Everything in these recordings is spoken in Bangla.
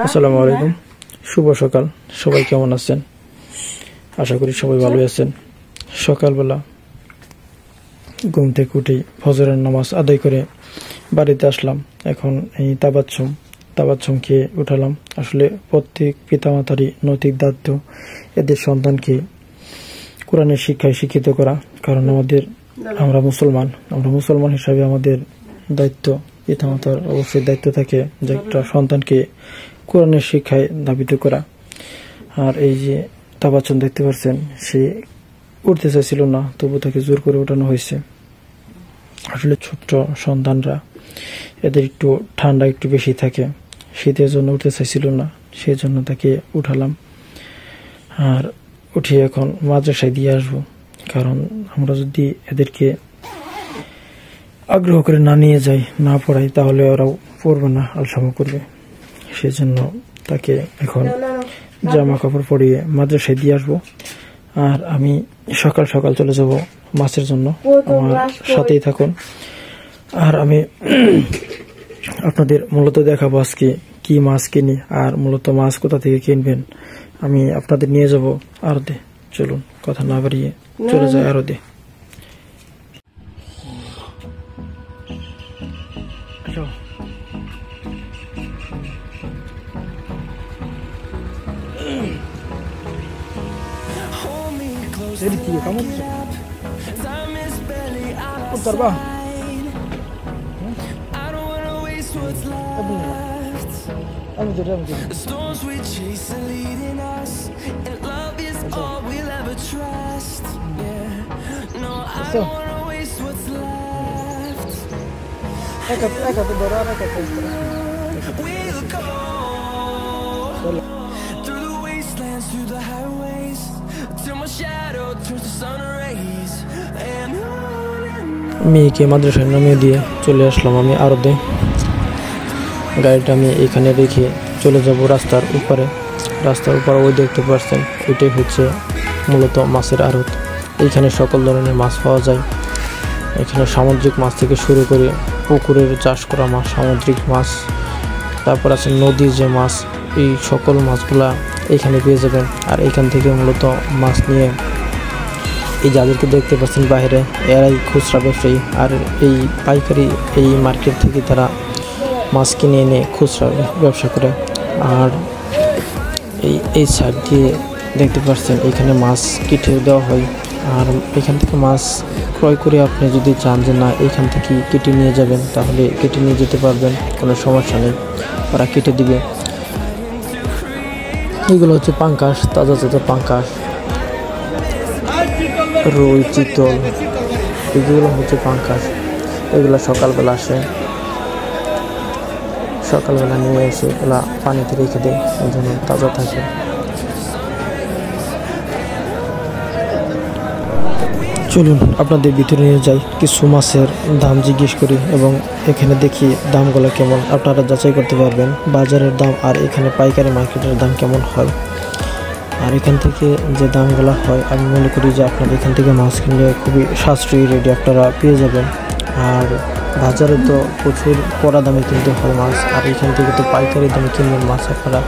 আসসালামু আলাইকুম, শুভ সকাল। সবাই কেমন আছেন? আশা করি সবাই ভালো আছেন। সকালবেলা ঘুম থেকে উঠেই ফজরের নামাজ আদায় করে বাড়িতে আসলাম। এখন এই তাবাচ্ছুম খেয়ে উঠালাম। আসলে প্রত্যেক পিতামাতারই নৈতিক দায়িত্ব এদের সন্তানকে কোরআনের শিক্ষায় শিক্ষিত করা, কারণ আমরা মুসলমান হিসাবে আমাদের দায়িত্ব, পিতামাতার অবশ্যই দায়িত্ব থাকে যে একটা সন্তানকে কোরআনের শিক্ষায় ধাবিত করা। আর এই যে তাবাচ্ছুম দেখতে পাচ্ছেন, সে উঠতে চাইছিল না, তবু তাকে জোর করে উঠানো হয়েছে। আসলে ছোট্ট সন্তানরা এদের একটু ঠান্ডা একটু বেশি থাকে, শীতের জন্য উঠতে চাইছিল না, সেই জন্য তাকে উঠালাম। আর উঠিয়ে এখন মাদ্রাসায় দিয়ে আসবো, কারণ আমরা যদি এদেরকে আগ্রহ করে না নিয়ে যাই, না পড়াই, তাহলে ওরাও পড়বে না, আলসামো করবে। সেই জন্য তাকে এখন জামা কাপড় পরিয়ে মাদ্রাসায় দিয়ে আসবো। আর আমি সকাল সকাল চলে যাব মাছের জন্য, আমার সাথেই থাকুন। আর আমি আপনাদের মূলত দেখাবো আজকে কি মাছ কিনি, আর মূলত মাছ কোথা থেকে কিনবেন আমি আপনাদের নিয়ে যাব আড়তে। চলুন কথা না বাড়িয়ে চলে যায় আড়তে। The storms we chase are leading us, and love is all we'll ever trust. Yeah, no, I don't wanna waste what's left. We'll go through the wastelands, through the highways, till my shadow turns to sun rays. And on মেয়েকে মাদ্রাসায় নামিয়ে দিয়ে চলে আসলাম আমি আড়তে। গাড়িটা আমি এখানে রেখে চলে যাব রাস্তার উপরে। ওই দেখতে পাচ্ছেন, এটাই হচ্ছে মূলত মাছের আড়ত। এইখানে সকল ধরনের মাছ পাওয়া যায়। এখানে সামুদ্রিক মাছ থেকে শুরু করে পুকুরের চাষ করা মাছ, সামুদ্রিক মাছ, তারপর আছে নদীর যে মাছ, এই সকল মাছগুলা এইখানে পেয়ে যাবেন। আর এইখান থেকে মূলত মাছ নিয়ে এই যাদেরকে দেখতে পাচ্ছেন বাইরে, এরাই খুচরা ব্যবসায়ী। আর এই পাইকারি এই মার্কেট থেকে তারা মাছ কিনে এনে খুচরা ব্যবসা করে। আর এই সাইড দিয়ে দেখতে পাচ্ছেন, এখানে মাছ কেটে দেওয়া হয়। আর এখান থেকে মাছ ক্রয় করে আপনি যদি চান যে না এইখান থেকে কেটে নিয়ে যাবেন, তাহলে কেটে নিয়ে যেতে পারবেন, কোনো সমস্যা নেই, ওরা কেটে দিবে। এইগুলো হচ্ছে পাঙ্কাশ, তাজা পাঙ্কাশ, রুই, চিতল, এগুলো হচ্ছে পাঙ্কাশ। এগুলো সকালবেলা আসে, সকালবেলা নিয়ে এসে এগুলা পানিতে রেখে দেয়, এই জন্য তাজা থাকে। চলুন আপনাদের ভিতরে নিয়ে যাই, কিছু মাছের দাম জিজ্ঞেস করি এবং এখানে দেখি দামগুলো কেমন। আপনারা যাচাই করতে পারবেন বাজারের দাম আর এখানে পাইকারি মার্কেটের দাম কেমন হয়। আর এখান থেকে যে দামগুলো হয়, আমি মনে করি যে আপনারা এখান থেকে মাছ কিনলে খুবই সাশ্রয়ী রেটে আপনারা পেয়ে যাবেন। আর বাজারে তো প্রচুর কড়া দামে কিনতে হয় মাছ, আর এখান থেকে তো পাইকারি দামে কিনবেন মাছ আপনারা,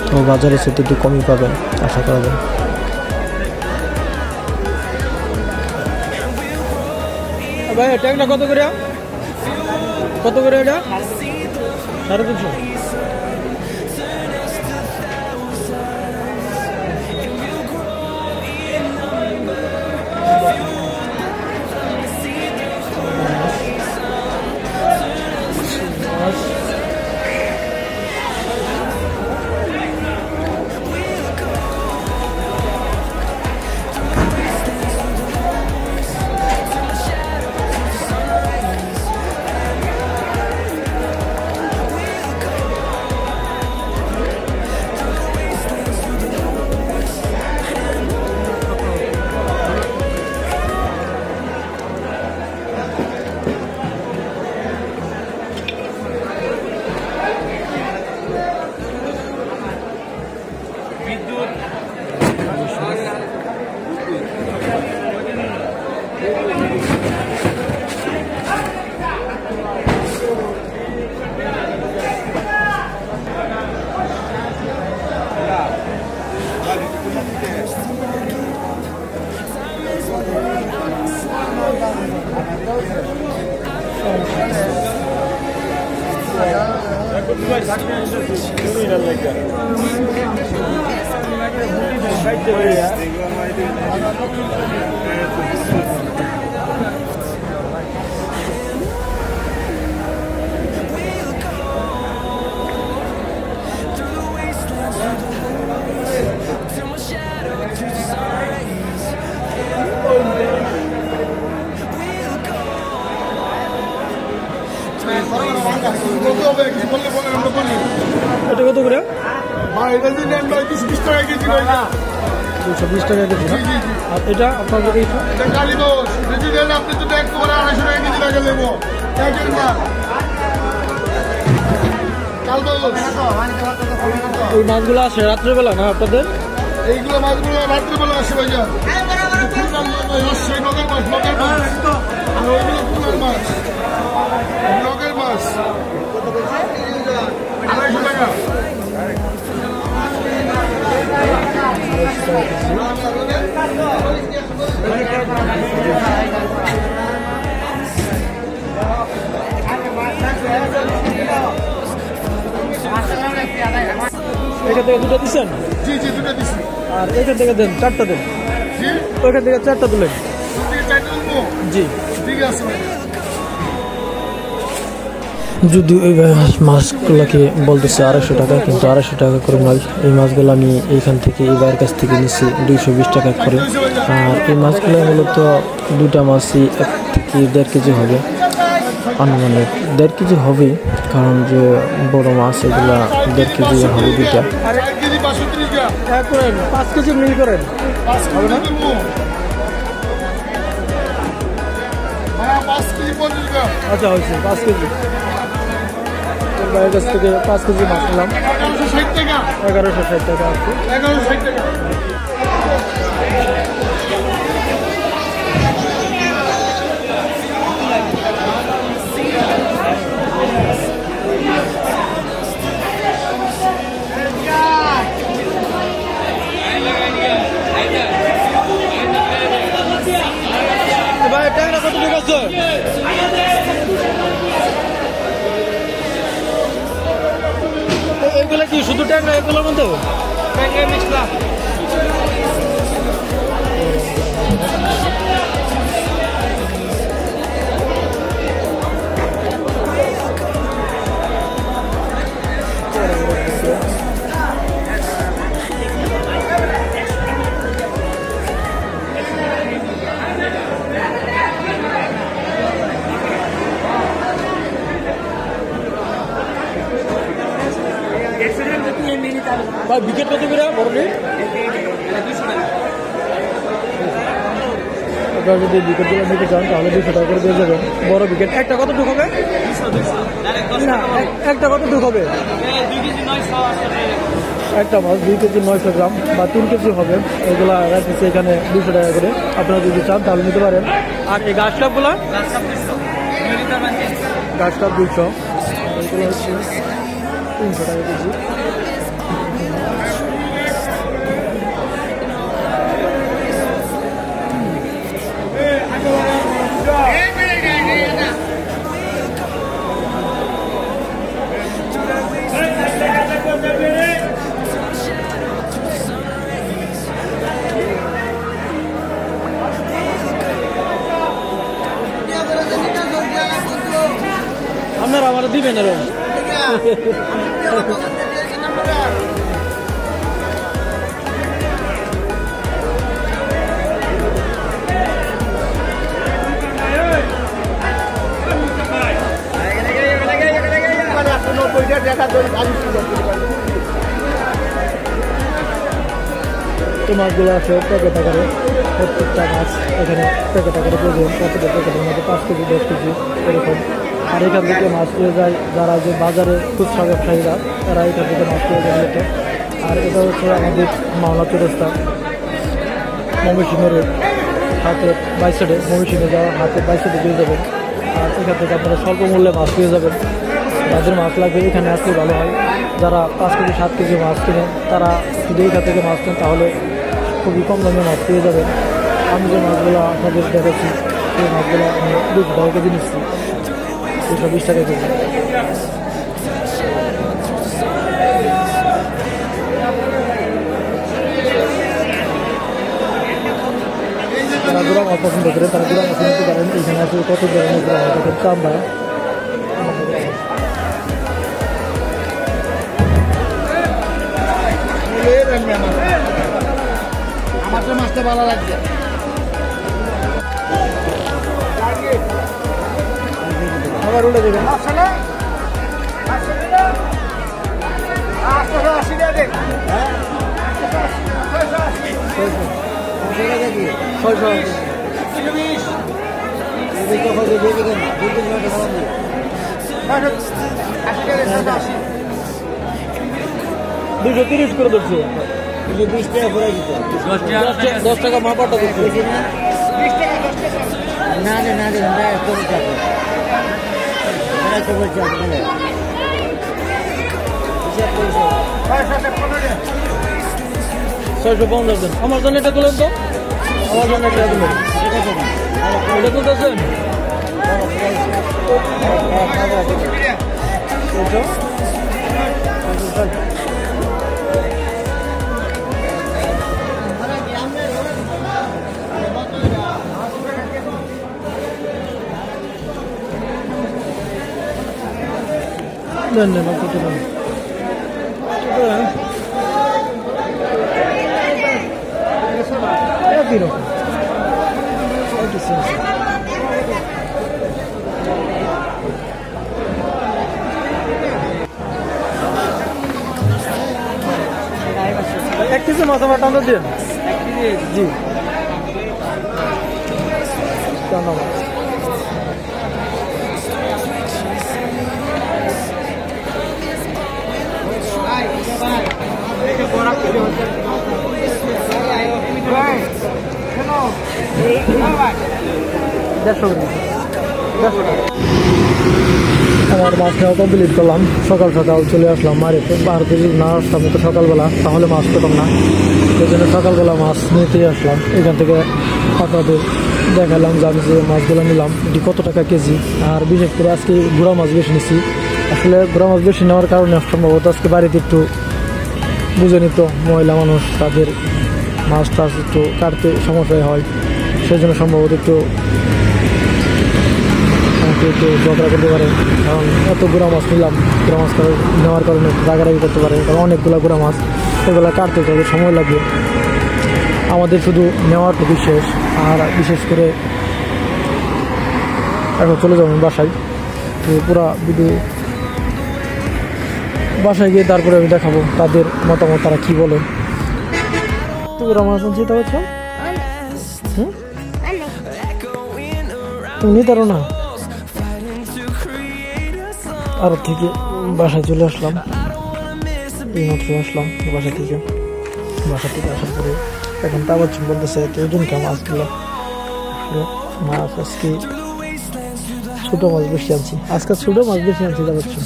তো বাজারে সেটা একটু কমই পাবেন আশা করা যায়। ভাই ট্যাংটা কত করে এটা? 350। এটা কত করে? ভাই এটা যদি নেন ভাই 20 টাকা কেজি ভাই। 220 টাকা কেজি না? আর এটা আপনার কাছে এটা কালীবাস যদি নেন আপনি তো ট্যাক্স করে 250 টাকা কেজি লাগা দেবো ট্যাক্সের মাল কালবাস। ওই মাছগুলো আসে রাত্রেবেলা না আপনাদের? এইগুলো মাছগুলো রাত্রিবেলা আসে ভাইয়া। সেই নগের মাছ নগের মাছ আর ওইগুলো কুলার মাছ নগের মাছ 250 টাকা। এখান থেকে দুটো দিচ্ছেন? জি জি দুটো দিচ্ছি। আর এখান থেকে দেন 4টা দেন। জি ওইখান থেকে 4টা তুলেন। জি ঠিক আছে। যদি ওই মাছগুলোকে বলতেছে 250 টাকা, কিন্তু 250 টাকা করে নয়। এই মাছগুলো আমি এইখান থেকে এই ভাইয়ের কাছ থেকে নিচ্ছি 220 টাকা করে। আর এই মাছগুলো মূলত দুটা মাছই 1 থেকে 1.5 কেজি হবে, আনুমানিক 1.5 কেজি হবে, কারণ যে বড় মাছ এগুলা 1.5 কেজি হবে দুটা। 5 কেজি মিল করেন হবে না? 5 কেজি 50 টাকা। আচ্ছা হয়েছে 5 কেজি। ভাইয়ের কাছ থেকে 5 কেজি মাছ নিলাম 1160 টাকা। 1160 টাকা আছে। 1160 টাকা। ভাই ট্যাংরা কত টাকা আছে? এগুলো কি শুধু ট্যাংরা? এগুলোর মধ্যে ট্যাংরা মিক্স না? ভাই বিকেট কত করে বড় নেই? আপনারা যদি বিকেটগুলো নিতে চান তাহলে 200 টাকা করে দিয়ে যাবেন। বড় বিকেট একটা কত ঢুক হবে? না একটা কত ঢুক হবে? একটা মাছ 2 কেজি 900 গ্রাম বা 3 কেজি হবে। এগুলা রাখতেছে এখানে 200 টাকা করে। আপনারা যদি চান তাহলে নিতে পারেন। আর এই গাছ কাপগুলো? গাছ কাপ 200, এগুলো হচ্ছে 300 টাকা কেজি। আপনারা আমার দিবেন এরকম মাছগুলো আছে প্যাকেট আকারে। প্রত্যেকটা মাছ এখানে প্যাকেট আকারে প্রয়োজন। প্রত্যেকটা প্যাকেটের মধ্যে 5 কেজি 10 কেজি এরকম। আর এখান থেকে মাছ পেয়ে যায় যারা যে বাজারে খুচরা ব্যবসায়ীরা, তারা এখান থেকে মাছ পেয়ে যায় এটা। আর এটা হচ্ছে আমাদের মাওনা চৌরাস্তা, ময়মনসিংহ রোড, হাতে বাই সাইডে, ময়মনসিংহে যাওয়া হাতে বাই সাইডে দিয়ে যাবেন। আর এখান থেকে আপনারা স্বল্প মূল্যে মাছ পেয়ে যাবেন। যাদের মাছ লাগবে এখানে আসলে ভালো হয়। যারা 5 কেজি 7 কেজি মাছ কিনেন তারা যদি এখান থেকে মাছ নেন তাহলে খুবই কম দামে মাছ পেয়ে যাবেন। আমি যে মাছগুলো আপনাদের দেখাচ্ছি সেই মাছগুলো আমি 200 টাকা কেজি নিচ্ছি, 220 টাকা কেজি। যারা গুড়া মাছ পছন্দ করে তারা গুড়া মাছ নিতে পারেন। এখানে আছে কত ধরনের গুড়া মাছ আছে, চামড়া। আমার তো মাছটা ভালো লাগছে। আবার উঠে দেবেন। দুশো 30 করে ধরছি। 20 টাকা করে দিতে 10 টাকা মাপাটা দিচ্ছি। না না না না কম টাকা কম টাকা 650 দেন। আমার জন্য এটা তুলেন তো, আমার জন্য এটা তুলেন। এটা তুলতেছেন দেন দেন কত দেন একই রকম একই সেন্স। এক কেজি মাছ আমার টাকা দিন। জি টানা মাছ। আমার মাছ নেওয়া কমপ্লিট করলাম। সকাল সকাল চলে আসলাম মারিতে। বাড়িতে যদি না আসতাম তো সকালবেলা তাহলে মাছ পেতাম না, সেই জন্য সকালবেলা মাছ নিতেই আসলাম। এখান থেকে আপনাদের দেখালাম যে আমি যে মাছগুলো নিলাম এটি কত টাকা কেজি। আর বিশেষ করে আজকে গুড়া মাছ বেশি নিচ্ছি। আসলে গুড়া মাছ বেশি নেওয়ার কারণে সম্ভবত আজকে বাড়িতে একটু বুঝে নিত মহিলা মানুষ, তাদের মাছ টাছ একটু কাটতে সমস্যা হয়, সেই জন্য সম্ভবত একটু একটু ঝগড়া করতে পারে। কারণ এত গুড়া মাছ নিলাম, গুড়া মাছ নেওয়ার কারণে একটু রাগারাগি করতে পারে। কারণ অনেকগুলো গুড়া মাছ, সেগুলো কাটতে তাদের সময় লাগবে। আমাদের শুধু নেওয়ারটুকু শেষ। আর বিশেষ করে এখন চলে যাবেন বাসায়। তো পুরো ভিডিও বাসায় গিয়ে তারপরে আমি দেখাবো তাদের মতামত, তারা কি বলে। তো গুড়া মাছ চিন্তা করছো তুমি নিতে পারো না। আর থেকে বাসায় চলে আসলাম, এইমাত্র আসলাম বাসা থেকে। আসার পরে এখন তা বলছি বলতেছে তো ওজনকে মাছগুলো মাছ আজকে ছোট মাছ বেশি আনছি। আজকে ছোট মাছ বেশি আনছি তা বলছি।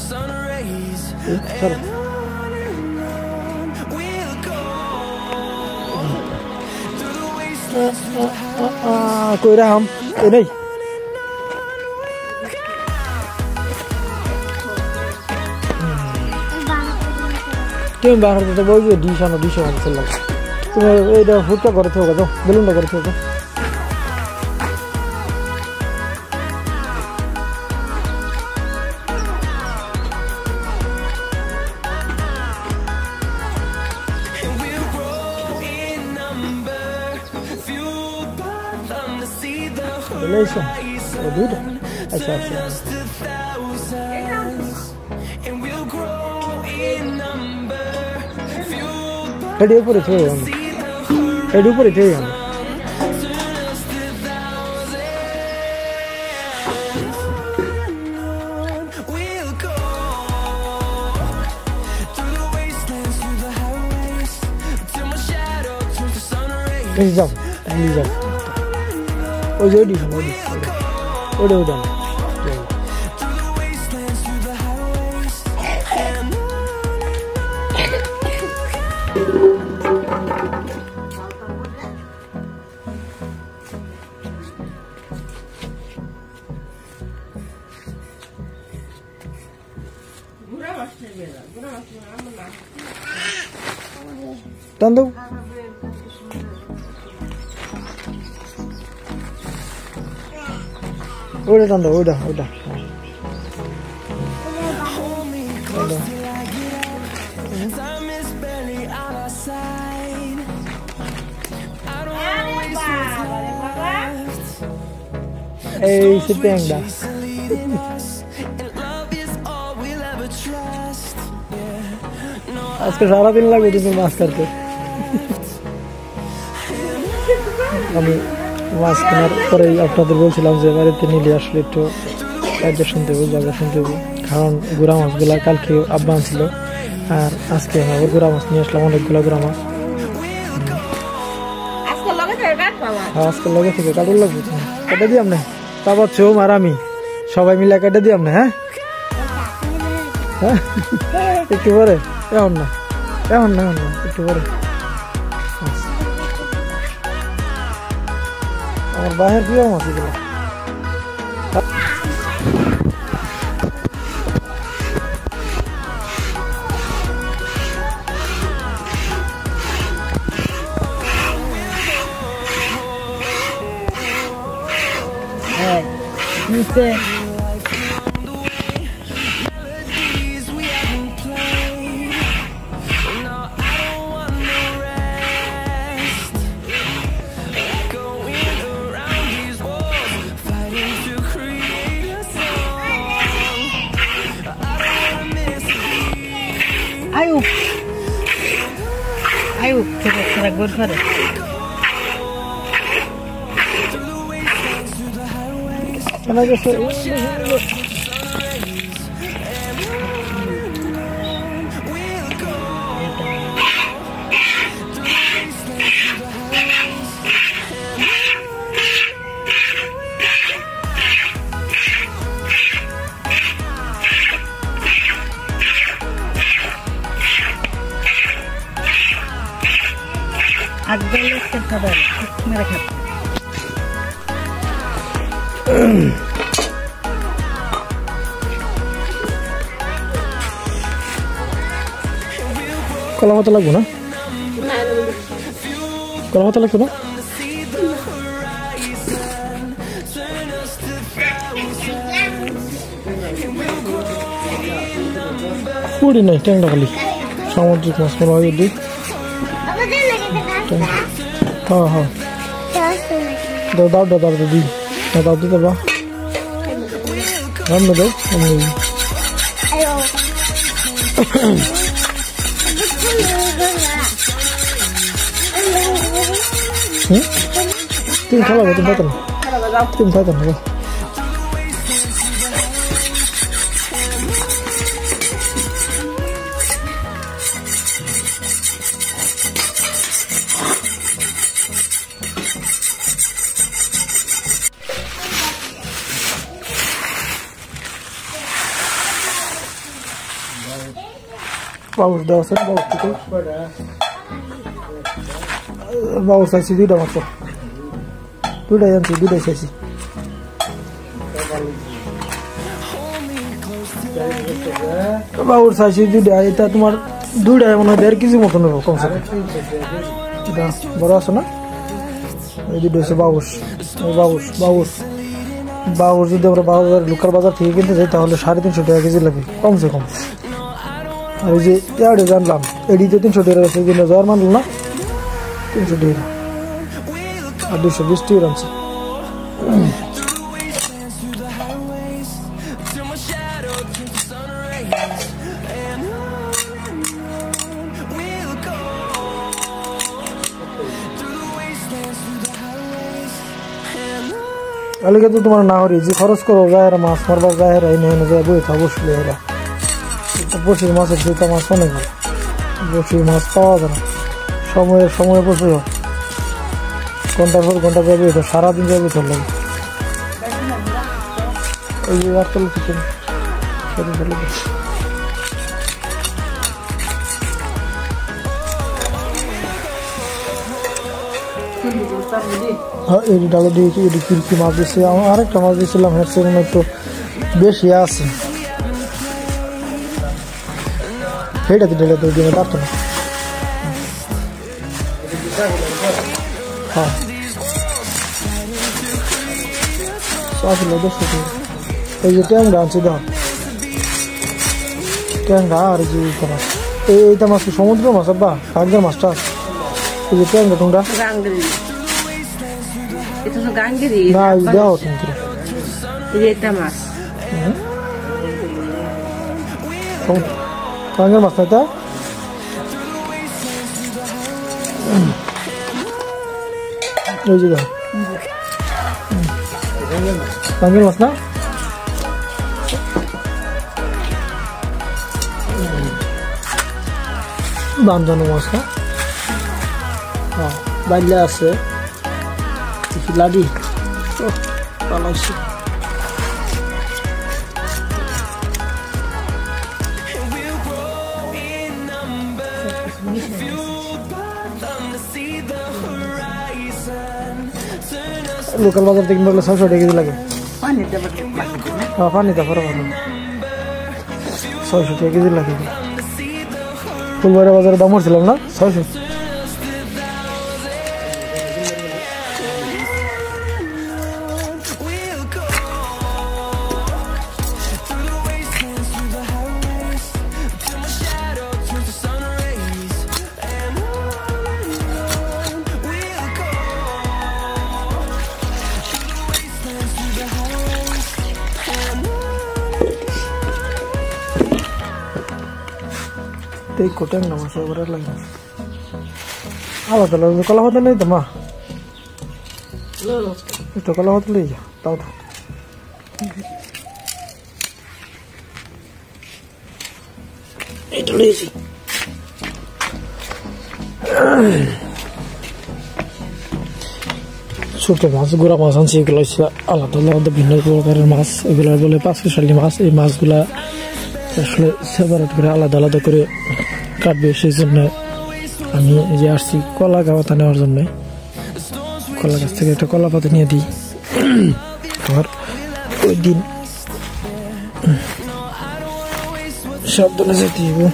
কই রাম এ নেই তুমি বাহার তো বলছো ডিশ আনো, ডিশ আনো চললাম। তুমি এইটা ফুটটা করে থাকো তো, বেলুনটা করে থাকো। Relation. দুইটা আচ্ছা আচ্ছা এটি উপরে থেকে এটি উপরে থেকে যাও যাও ওই যে ওইটি ওটা ওটা টান দাও ওইটা টান দাও ওইটা ওইটা Time is barely on our side. I don't wanna waste what's left. এই সিটেংডা Leading us, and love is all we'll ever trust. Yeah, no, আজকে সারাদিন লাগবে কিন্তু মাছ কাটতে আমি মাছ কেনার পরেই আপনাদের বলছিলাম যে বাড়িতে নিলে আসলে একটু কার্য শুনতে হবে জায়গা শুনতে হবে কারণ গুড়া মাছগুলা কালকে আব্বা আনছিল আর আজকে আবার গুড়া মাছ নিয়ে আসলাম অনেকগুলো গুড়া মাছ আজকে লগে থেকে কাটুর লাগবে কেটে দিই আপনি তারপর চোম আর আমি সবাই মিলে কেটে দিই আপনি হ্যাঁ হ্যাঁ একটু পরে এখন না এখন না একটু পরে আমার বাহির প্রিয় মাছ এগুলো melodies we haven't played. No, I don't want no rest. Going around these walls, fighting to create a song. I don't wanna miss a beat. Ayup. Ayup, coba gue kare. Through the wastelands, through the highways. Can I just We'll go. Through the wastelands, through the highways. Agak lekar kabar. Mereka. কলা পাতা লাগবে না কলা পাতা লাগবে না পুরি নাই ট্যাংরা খালি সামুদ্রিক মাছ মনে হয় দিই হ্যাঁ হ্যাঁ দাও দাও দাও দাও দিই দাও দিতে বা রান্না দাও আমি তুমি খাওয়াবে তুমি খাইতে না তুমি খাইতে না বাউস দেওয়া আছে বাউস থেকে বাউস চাইছি দুইটা মাত্র দুইটাই আনছি দুইটাই চাইছি বাউস চাইছি দুইটা এটা তোমার দুইটাই মনে হয় 1.5 কেজি মতো নেবো কমসে কম বড় আছে না এই দুটো হচ্ছে বাউস বাউস বাউস বাউস যদি আমরা বাজার লোকাল বাজার থেকে কিনতে যাই তাহলে 350 টাকা কেজি লাগবে কমসে কম আর এই যে ইয়ারে জানলাম এডিতে 300 টাকা আছে কিনা যাওয়ার মানল না 300 টাকা আর 220 টাকা আনছে আলিকে তো তোমার না হরি যে খরচ করো যায় মাছ মারবার যায় এই নেই যায় বই থা বসলে এরা বসির মাছের দুটা মাছ অনেক ভালো বসির মাছ পাওয়া যায় না সময়ে বসে ঘন্টার পর ঘন্টা যাবে তো সারাদিন যাবে তো লাগে এই যে রাস্তাল চিকেন সেটা চলে হ্যাঁ এই ডালে দিয়েছি এটি কিরকি মাছ দিচ্ছে আমার আরেকটা মাছ দিয়েছিলাম হের সেখানে একটু বেশি আছে সেইটা তো ঢেলে তো দিনে পারতো না হ্যাঁ আসলে দেখো এই যে ট্যাংরা আছে দাও ট্যাংরা আর যে মাছ এইটা মাছ কি সমুদ্র মাছ আব্বা কাগজের মাছটা এই যে ট্যাংরা টুংরা গাঙ্গেরি এটা তো গাঙ্গেরি না এই দাও কিন্তু এটা মাছ কাগজের মাছ না এটা এই যে দাও কাগজের মাছ না বান্ধন মাছ না হ্যাঁ বাইলে আছে লাডি পালাইছে লোকাল বাজার থেকে বললে 600 টাকা কেজি লাগে পানি দেবো হ্যাঁ পানি তো ভালো 600 টাকা কেজি লাগে ফুলবাড়ি বাজারে দাম করছিলাম না 600 এই কোটেন না মাছ ওভার লাগে আলাদা আলাদা কলা পাতা নেই তো মা একটু কলা পাতা লই যা তাও তো এইটা লইছি ছোট মাছ গুড়া মাছ আনছি এগুলো হচ্ছে আলাদা আলাদা ভিন্ন প্রকারের মাছ এগুলো বলে পাঁচমিশালি মাছ এই মাছগুলা আসলে সেপারেট করে আলাদা আলাদা করে কাটবে সেই জন্য আমি এই যে আসছি কলা পাতা নেওয়ার জন্য কলা গাছ থেকে একটা কলা পাতা নিয়ে দিই আর ওই দিন সাবধানে যেতে হবে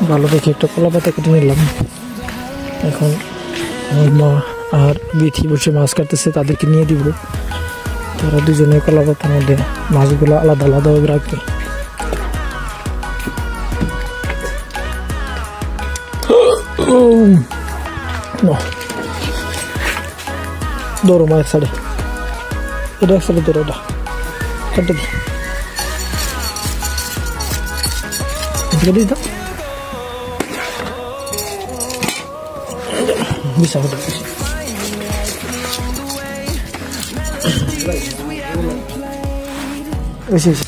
ভালো দেখে একটা কলা পাতা কেটে নিলাম এখন আমার মা আর বিথি বসে মাছ কাটতেছে তাদেরকে নিয়ে দিব তারা দুজনে কলা পাতার মধ্যে মাছগুলো আলাদা আলাদাভাবে রাখবে ধরো মা এক সাইডে এটা এক সাইডে ধরো এটা কাটে দিই দাও bisa udah bisa bisa